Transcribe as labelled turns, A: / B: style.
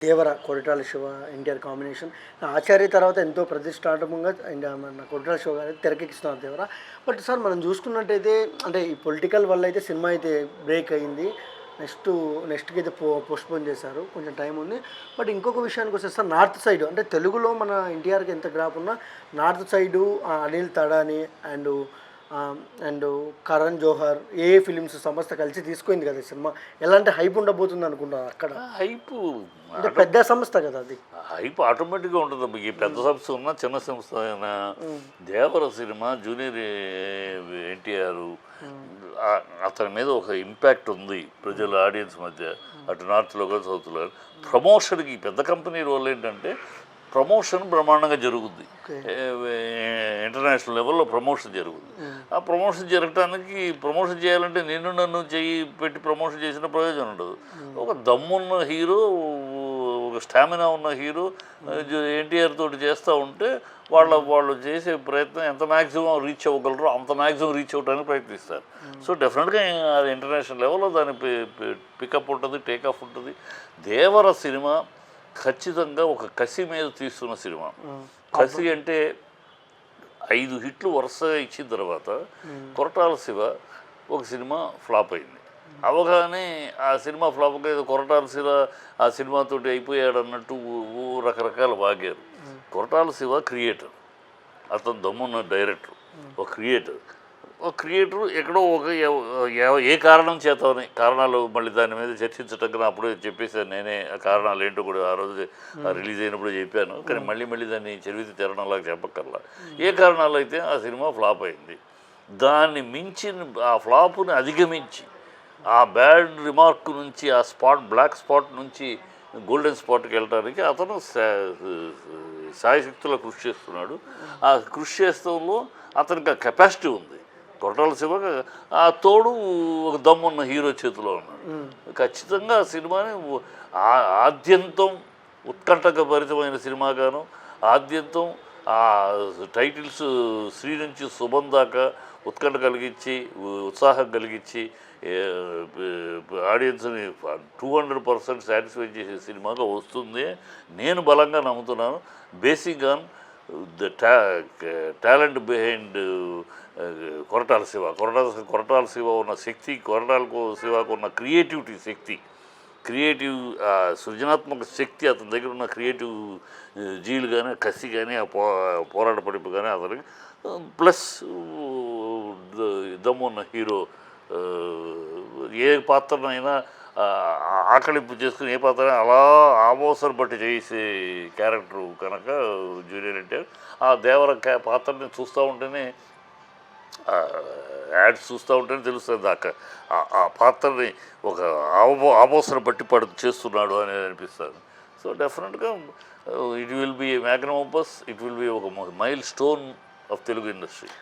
A: దేవర, Koratala Shiva, NTR combination. ఆచార్య తర్వాత ఎంతో ప్రతిష్టాత్మకంగా మన కొరటాల శివ గారు తెరకెక్కిస్తున్నారు దేవర. బట్ సార్ మనం చూసుకున్నట్టయితే అంటే ఈ పొలిటికల్ వల్ల అయితే సినిమా అయితే బ్రేక్ అయింది. నెక్స్ట్ నెక్స్ట్‌కి అయితే పోస్ట్‌పోన్ చేశారు. కొంచెం టైం ఉంది. బట్ ఇంకొక విషయానికి వస్తే సార్ నార్త్ సైడ్ అంటే తెలుగులో మన ఎన్టీఆర్‌కి ఎంత గ్రాప్ ఉన్నా north side Anil Thadani and and Karan Johar films సంస్థ కలిసి తీసుకుంది కదా సినిమా. ఎలాంటి హైప్ ఉండబోతుంది అనుకుంటున్నారు అక్కడ?
B: హైపు
A: అంటే పెద్ద సంస్థ కదా అది.
B: హైప్ ఆటోమేటిక్గా ఉంటుంది. ఈ పెద్ద సంస్థ ఉన్నా చిన్న సంస్థ అయినా దేవర సినిమా జూనియర్ ఎన్టీఆర్ అతని మీద ఒక ఇంపాక్ట్ ఉంది ప్రజల ఆడియన్స్ మధ్య, అటు నార్త్లో కానీ సౌత్లో. ప్రమోషన్కి పెద్ద కంపెనీ రోల్ ఏంటంటే ప్రమోషన్ బ్రహ్మాండంగా జరుగుద్ది. ఇంటర్నేషనల్ లెవెల్లో ప్రమోషన్ జరుగుద్ది. ఆ ప్రమోషన్ జరగటానికి ప్రమోషన్ చేయాలంటే నన్ను చెయ్యి పెట్టి ప్రమోషన్ చేసిన ప్రయోజనం ఉండదు. ఒక దమ్మున్న హీరో, ఒక స్టామినా ఉన్న హీరో ఎన్టీఆర్ తోటి చేస్తూ ఉంటే వాళ్ళు చేసే ప్రయత్నం ఎంత మ్యాక్సిమం రీచ్ అవ్వగలరో అంత మ్యాక్సిమం రీచ్ అవ్వడానికి ప్రయత్నిస్తారు. సో డెఫినెట్గా అది ఇంటర్నేషనల్ లెవెల్లో దాని పికప్ ఉంటుంది, టేకప్ ఉంటుంది. దేవర సినిమా ఖచ్చితంగా ఒక కసి మీద తీస్తున్న సినిమా. కసి అంటే 5 హిట్లు వరుసగా ఇచ్చిన తర్వాత కొరటాల శివ ఒక సినిమా ఫ్లాప్ అయింది. అవగానే ఆ సినిమా ఫ్లాప్ ఏదో కొరటాల శివ ఆ సినిమాతోటి అయిపోయాడు అన్నట్టు రకరకాల వాగారు. కొరటాల శివ క్రియేటర్, అతను దమ్మున్న డైరెక్టర్, ఒక క్రియేటర్ ఎక్కడో ఒక ఏ కారణం చేతని కారణాలు మళ్ళీ దాని మీద చర్చించటం కదా. అప్పుడే చెప్పేసాను నేనే ఆ కారణాలు ఏంటో కూడా ఆ రోజు రిలీజ్ అయినప్పుడు చెప్పాను. కానీ మళ్ళీ దాన్ని చరివితి తెరణంలాగా చెప్పక్కర్లా. ఏ కారణాలు అయితే ఆ సినిమా ఫ్లాప్ అయింది. దాన్ని మించిన ఆ ఫ్లాప్ని అధిగమించి ఆ బ్యాడ్ రిమార్క్ నుంచి ఆ బ్లాక్ స్పాట్ నుంచి గోల్డెన్ స్పాట్కి వెళ్ళడానికి అతను శాయశక్తులా కృషి చేస్తున్నాడు. ఆ కృషి చేస్తూ అతనికి ఆ కెపాసిటీ ఉంది. కొరటాల శివ ఆ తోడు ఒక దమ్మున్న హీరో చేతిలో ఉన్నాడు. ఖచ్చితంగా ఆ సినిమాని ఆద్యంతం ఉత్కంఠభరితమైన సినిమాగాను, ఆద్యంతం ఆ టైటిల్స్ శ్రీ నుంచి శుభం దాకా ఉత్కంఠ కలిగించి, ఉత్సాహం కలిగించి ఆడియన్స్ని 200% సాటిస్ఫై చేసే సినిమాగా వస్తుంది నేను బలంగా నమ్ముతున్నాను. Basic on the talent behind Koratala Shiva ఉన్న శక్తి, కొరటాల శివకు ఉన్న క్రియేటివిటీ శక్తి, సృజనాత్మక శక్తి, అతని దగ్గర ఉన్న క్రియేటివ్ జీలు కానీ, కసి కానీ, ఆ పోరాట పడిపు కానీ అతనికి ప్లస్ దమ్మున్న హీరో ఏ పాత్రనైనా ఆకలింపు చేసుకుని ఏ పాత్ర అలా ఆమోసలు బట్టి చేసే క్యారెక్టరు కనుక జూనియర్ ఎన్టీఆర్. ఆ దేవర పాత్రని చూస్తూ ఉంటేనే, యాడ్స్ చూస్తూ ఉంటేనే తెలుస్తుంది దాకా ఆ పాత్రని ఒక ఆమోసను బట్టి చేస్తున్నాడు అనేది అనిపిస్తుంది. సో డెఫినెట్గా it will be a magnum opus, it will be ఒక milestone of Telugu industry.